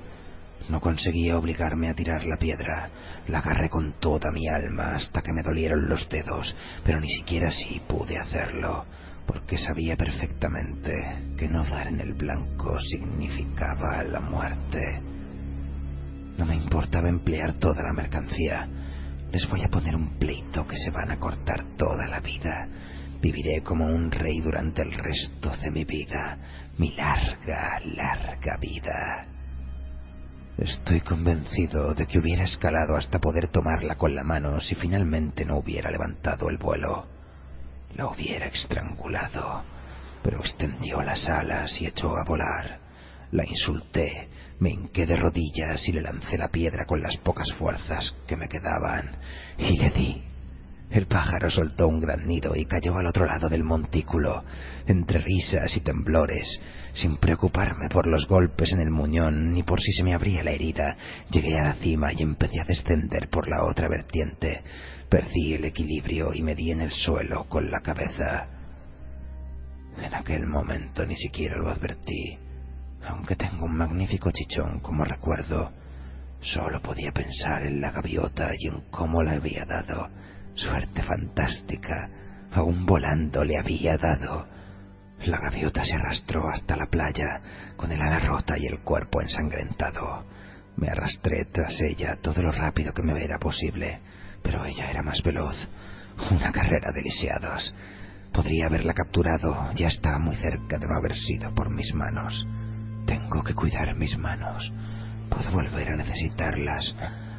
Speaker 1: No conseguía obligarme a tirar la piedra. La agarré con toda mi alma hasta que me dolieron los dedos, pero ni siquiera así pude hacerlo, porque sabía perfectamente que no dar en el blanco significaba la muerte. No me importaba emplear toda la mercancía. Les voy a poner un pleito que se van a cortar toda la vida. Viviré como un rey durante el resto de mi vida, mi larga, larga vida. Estoy convencido de que hubiera escalado hasta poder tomarla con la mano si finalmente no hubiera levantado el vuelo. La hubiera estrangulado, pero extendió las alas y echó a volar. La insulté, me hinqué de rodillas y le lancé la piedra con las pocas fuerzas que me quedaban, y le di. El pájaro soltó un gran nido y cayó al otro lado del montículo, entre risas y temblores. Sin preocuparme por los golpes en el muñón ni por si se me abría la herida, llegué a la cima y empecé a descender por la otra vertiente. Perdí el equilibrio y me di en el suelo con la cabeza. En aquel momento ni siquiera lo advertí. Aunque tengo un magnífico chichón como recuerdo, solo podía pensar en la gaviota y en cómo la había dado. Suerte fantástica, aún volando le había dado. La gaviota se arrastró hasta la playa, con el ala rota y el cuerpo ensangrentado. Me arrastré tras ella todo lo rápido que me era posible, pero ella era más veloz. Una carrera de lisiados. Podría haberla capturado, ya estaba muy cerca de no haber sido por mis manos. Tengo que cuidar mis manos. Puedo volver a necesitarlas.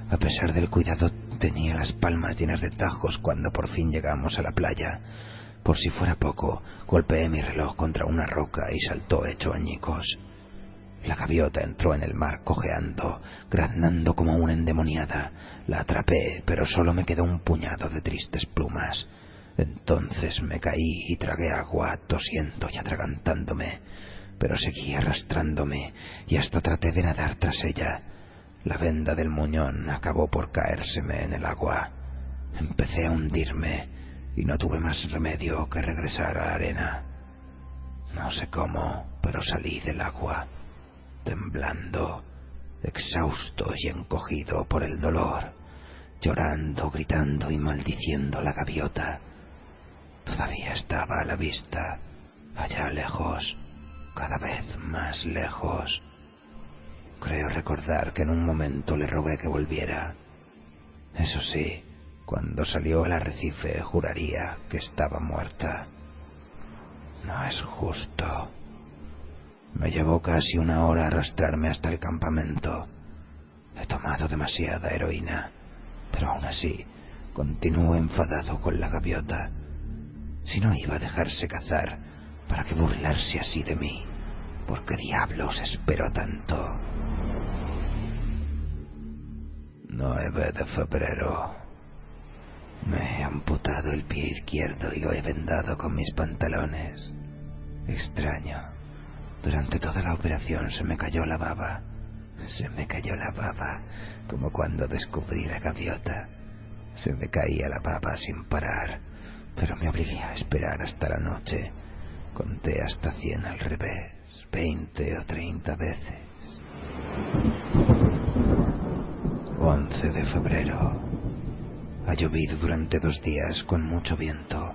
Speaker 1: A pesar del cuidado, tenía las palmas llenas de tajos cuando por fin llegamos a la playa. Por si fuera poco, golpeé mi reloj contra una roca y saltó hecho añicos. La gaviota entró en el mar cojeando, graznando como una endemoniada. La atrapé, pero solo me quedó un puñado de tristes plumas. Entonces me caí y tragué agua, tosiendo y atragantándome, pero seguí arrastrándome y hasta traté de nadar tras ella. La venda del muñón acabó por caérseme en el agua. Empecé a hundirme y no tuve más remedio que regresar a la arena. No sé cómo, pero salí del agua, temblando, exhausto y encogido por el dolor, llorando, gritando y maldiciendo a la gaviota. Todavía estaba a la vista, allá lejos, cada vez más lejos. Creo recordar que en un momento le rogué que volviera. Eso sí, cuando salió al arrecife juraría que estaba muerta. No es justo. Me llevó casi una hora arrastrarme hasta el campamento. He tomado demasiada heroína, pero aún así continúo enfadado con la gaviota. Si no iba a dejarse cazar, ¿para qué burlarse así de mí? ¿Por qué diablos espero tanto? 9 de febrero. Me he amputado el pie izquierdo y lo he vendado con mis pantalones. Extraño. Durante toda la operación se me cayó la baba. Se me cayó la baba, como cuando descubrí la gaviota. Se me caía la baba sin parar, pero me obligué a esperar hasta la noche. Conté hasta 100 al revés, 20 o 30 veces. 11 de febrero. Ha llovido durante 2 días con mucho viento.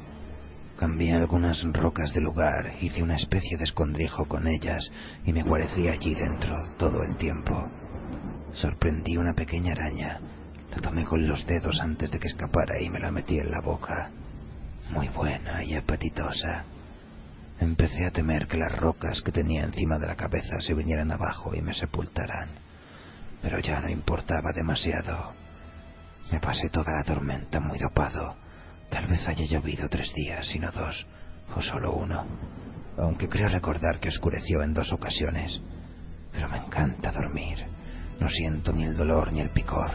Speaker 1: Cambié algunas rocas de lugar, hice una especie de escondrijo con ellas y me guarecí allí dentro todo el tiempo. Sorprendí una pequeña araña. La tomé con los dedos antes de que escapara y me la metí en la boca. Muy buena y apetitosa. Empecé a temer que las rocas que tenía encima de la cabeza se vinieran abajo y me sepultaran. Pero ya no importaba demasiado. Me pasé toda la tormenta muy dopado. Tal vez haya llovido 3 días y no 2, o solo 1, aunque creo recordar que oscureció en 2 ocasiones. Pero me encanta dormir. No siento ni el dolor ni el picor.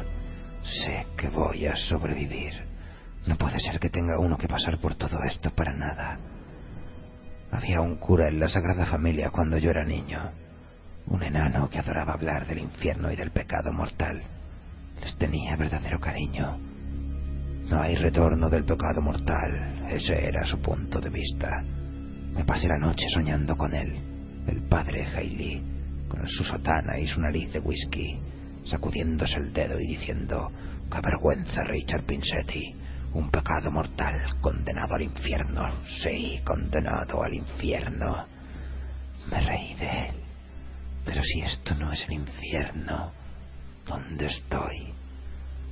Speaker 1: Sé que voy a sobrevivir. No puede ser que tenga uno que pasar por todo esto para nada. Había un cura en la Sagrada Familia cuando yo era niño. Un enano que adoraba hablar del infierno y del pecado mortal. Les tenía verdadero cariño. No hay retorno del pecado mortal, ese era su punto de vista. Me pasé la noche soñando con él, el padre Haley, con su sotana y su nariz de whisky, sacudiéndose el dedo y diciendo: «¡Qué vergüenza, Richard Pinsetti! Un pecado mortal, condenado al infierno, sí, condenado al infierno». Me reí de él. Pero si esto no es el infierno, ¿dónde estoy?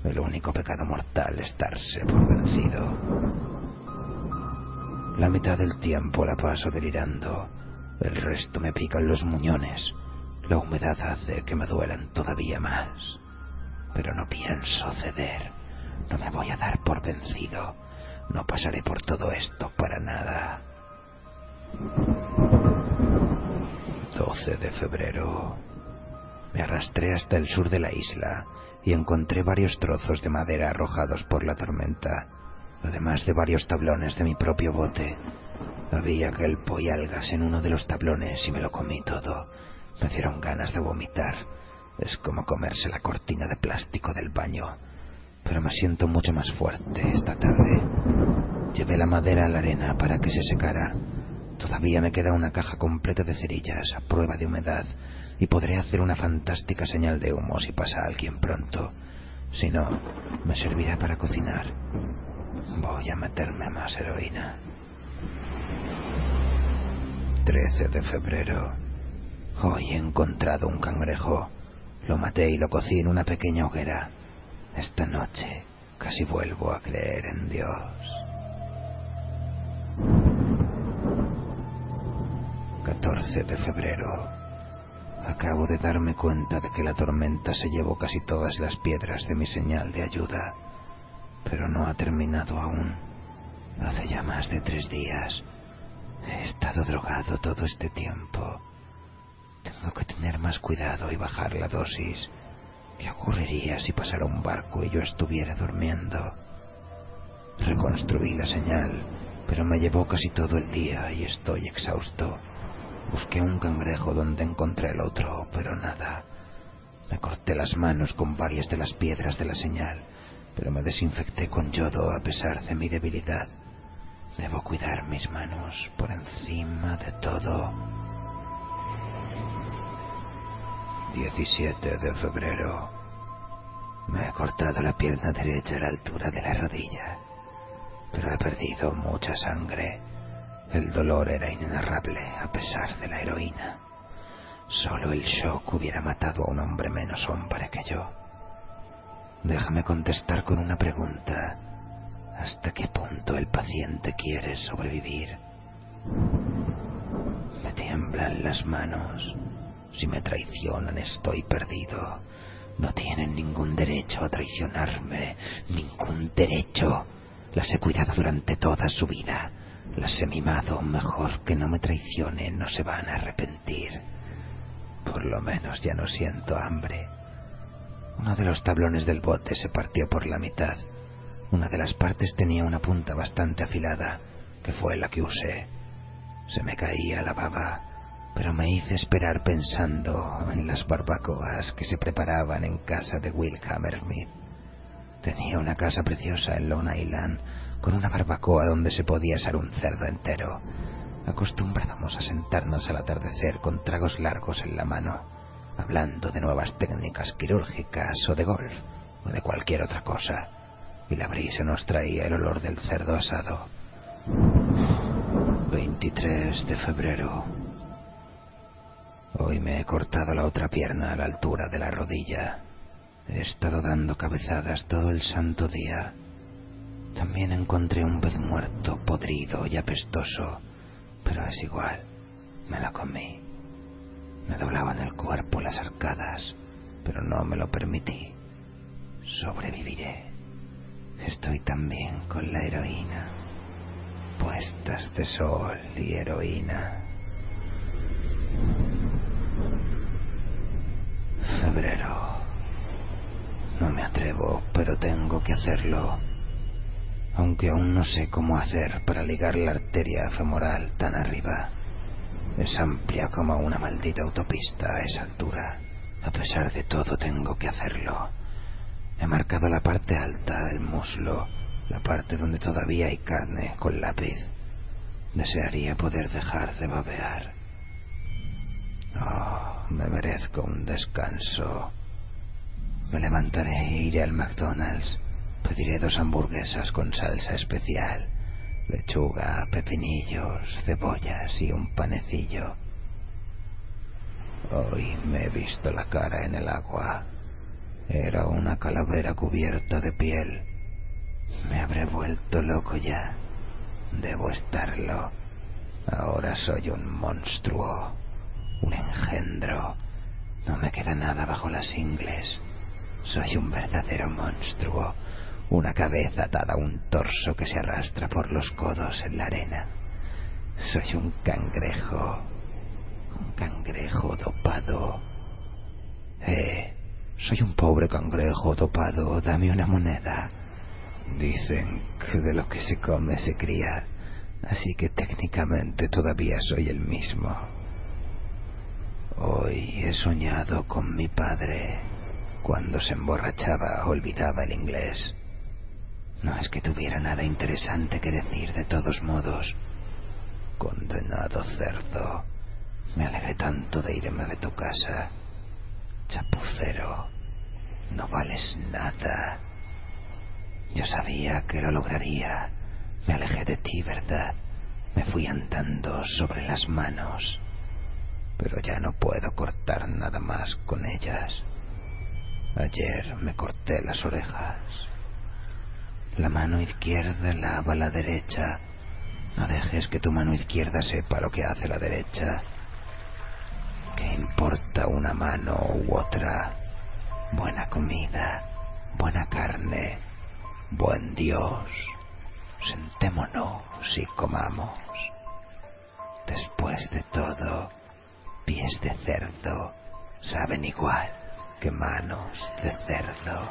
Speaker 1: El único pecado mortal es darse por vencido. La mitad del tiempo la paso delirando. El resto me pican los muñones. La humedad hace que me duelan todavía más. Pero no pienso ceder. No me voy a dar por vencido. No pasaré por todo esto para nada. 12 de febrero. Me arrastré hasta el sur de la isla y encontré varios trozos de madera arrojados por la tormenta, además de varios tablones de mi propio bote. Había kelpo y algas en uno de los tablones y me lo comí todo. Me dieron ganas de vomitar. Es como comerse la cortina de plástico del baño. Pero me siento mucho más fuerte esta tarde. Llevé la madera a la arena para que se secara. Todavía me queda una caja completa de cerillas a prueba de humedad y podré hacer una fantástica señal de humo si pasa alguien pronto. Si no, me servirá para cocinar. Voy a meterme más heroína. 13 de febrero. Hoy he encontrado un cangrejo. Lo maté y lo cocí en una pequeña hoguera. Esta noche casi vuelvo a creer en Dios. 14 de febrero. Acabo de darme cuenta de que la tormenta se llevó casi todas las piedras de mi señal de ayuda, pero no ha terminado aún. Hace ya más de 3 días. He estado drogado todo este tiempo. Tengo que tener más cuidado y bajar la dosis. ¿Qué ocurriría si pasara un barco y yo estuviera durmiendo? Reconstruí la señal, pero me llevó casi todo el día y estoy exhausto. Busqué un cangrejo donde encontré el otro, pero nada. Me corté las manos con varias de las piedras de la señal, pero me desinfecté con yodo a pesar de mi debilidad. Debo cuidar mis manos por encima de todo. 17 de febrero. Me he cortado la pierna derecha a la altura de la rodilla, pero he perdido mucha sangre. El dolor era inenarrable a pesar de la heroína. Solo el shock hubiera matado a un hombre menos hombre que yo. Déjame contestar con una pregunta. ¿Hasta qué punto el paciente quiere sobrevivir? Me tiemblan las manos. Si me traicionan, estoy perdido. No tienen ningún derecho a traicionarme. Ningún derecho. Las he cuidado durante toda su vida. Las he mimado. Mejor que no me traicionen. No se van a arrepentir. Por lo menos ya no siento hambre. Uno de los tablones del bote se partió por la mitad. Una de las partes tenía una punta bastante afilada, que fue la que usé. Se me caía la baba, pero me hice esperar pensando en las barbacoas que se preparaban en casa de Will Hammersmith. Tenía una casa preciosa en Long Island, con una barbacoa donde se podía asar un cerdo entero. Acostumbrábamos a sentarnos al atardecer con tragos largos en la mano, hablando de nuevas técnicas quirúrgicas o de golf, o de cualquier otra cosa, y la brisa nos traía el olor del cerdo asado. 23 de febrero. Hoy me he cortado la otra pierna a la altura de la rodilla. He estado dando cabezadas todo el santo día. También encontré un pez muerto, podrido y apestoso, pero es igual, me lo comí. Me doblaban el cuerpo las arcadas, pero no me lo permití. Sobreviviré. Estoy también con la heroína. Puestas de sol y heroína. Febrero. No me atrevo, pero tengo que hacerlo. Aunque aún no sé cómo hacer para ligar la arteria femoral tan arriba. Es amplia como una maldita autopista a esa altura. A pesar de todo tengo que hacerlo. He marcado la parte alta, el muslo, la parte donde todavía hay carne, con lápiz. Desearía poder dejar de babear. Oh, me merezco un descanso. Me levantaré e iré al McDonald's. Pediré 2 hamburguesas con salsa especial, lechuga, pepinillos, cebollas y un panecillo. Hoy me he visto la cara en el agua. Era una calavera cubierta de piel. Me habré vuelto loco ya. Debo estarlo. Ahora soy un monstruo, un engendro. No me queda nada bajo las ingles. Soy un verdadero monstruo, una cabeza atada a un torso que se arrastra por los codos en la arena. Soy un cangrejo dopado. Soy un pobre cangrejo dopado, dame una moneda. Dicen que de lo que se come se cría, así que técnicamente todavía soy el mismo. Hoy he soñado con mi padre. Cuando se emborrachaba olvidaba el inglés. No es que tuviera nada interesante que decir de todos modos. Condenado cerdo. Me alegré tanto de irme de tu casa. Chapucero. No vales nada. Yo sabía que lo lograría. Me alejé de ti, ¿verdad? Me fui andando sobre las manos. Pero ya no puedo cortar nada más con ellas. Ayer me corté las orejas. La mano izquierda lava la derecha. No dejes que tu mano izquierda sepa lo que hace la derecha. ¿Qué importa una mano u otra? Buena comida, buena carne, buen Dios. Sentémonos y comamos. Después de todo, pies de cerdo saben igual que manos de cerdo.